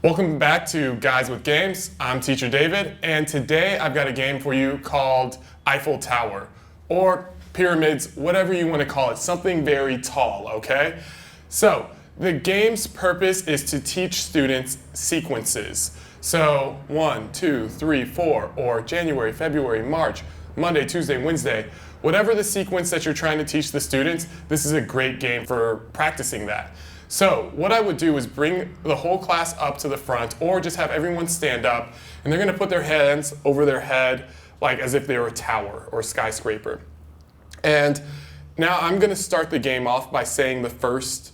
Welcome back to Guys with Games. I'm Teacher David, and today I've got a game for you called Eiffel Tower, or pyramids, whatever you want to call it, something very tall, okay? So, the game's purpose is to teach students sequences. So, 1, 2, 3, 4, or January, February, March, Monday, Tuesday, Wednesday, whatever the sequence that you're trying to teach the students, this is a great game for practicing that. So what I would do is bring the whole class up to the front, or just have everyone stand up, and they're going to put their hands over their head like as if they were a tower or a skyscraper. And now I'm going to start the game off by saying the first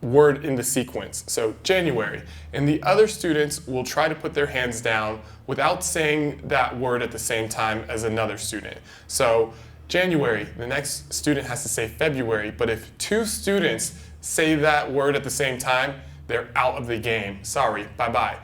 word in the sequence. So January. And the other students will try to put their hands down without saying that word at the same time as another student. So January, the next student has to say February, but if two students say that word at the same time, they're out of the game. Sorry, bye-bye.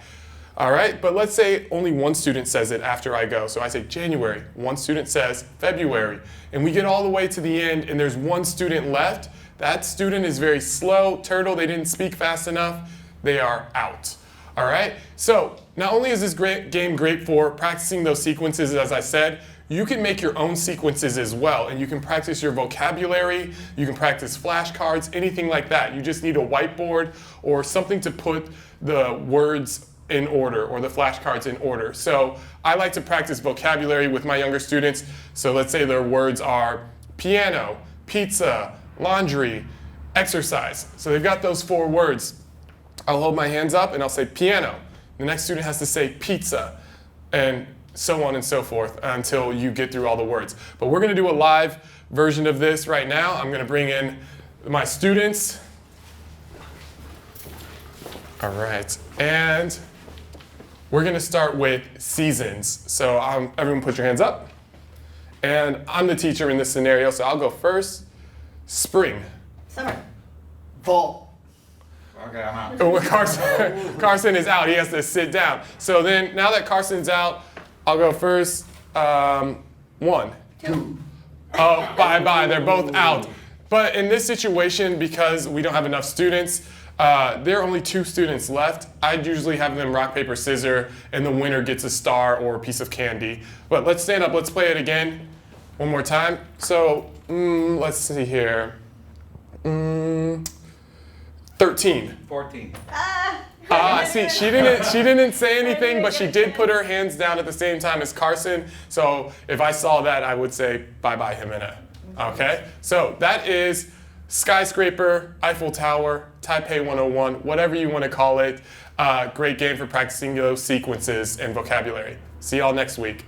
All right, but let's say only one student says it after I go. So I say January, one student says February, and we get all the way to the end and there's one student left. That student is very slow, turtle, they didn't speak fast enough, they are out. All right, so not only is this game great for practicing those sequences, as I said, you can make your own sequences as well, and you can practice your vocabulary, you can practice flashcards, anything like that. You just need a whiteboard or something to put the words in order or the flashcards in order. So I like to practice vocabulary with my younger students. So let's say their words are piano, pizza, laundry, exercise. So they've got those 4 words. I'll hold my hands up and I'll say piano. The next student has to say pizza, and so on and so forth until you get through all the words. But we're going to do a live version of this right now. I'm going to bring in my students. All right, and we're going to start with seasons. So everyone put your hands up. And I'm the teacher in this scenario, so I'll go first. Spring. Summer. Fall. Okay, I'm out. Oh, Carson is out. He has to sit down. So then, now that Carson's out, I'll go first. 1. 2. Oh, bye-bye. They're both out. But in this situation, because we don't have enough students, there are only 2 students left. I'd usually have them rock, paper, scissors, and the winner gets a star or a piece of candy. But let's stand up. Let's play it again. One more time. So, let's see here. 13. 14. See, she didn't say anything, but she did put her hands down at the same time as Carson. So if I saw that, I would say bye-bye, Jimena. Okay? So that is skyscraper, Eiffel Tower, Taipei 101, whatever you want to call it. Great game for practicing those sequences and vocabulary. See y'all next week.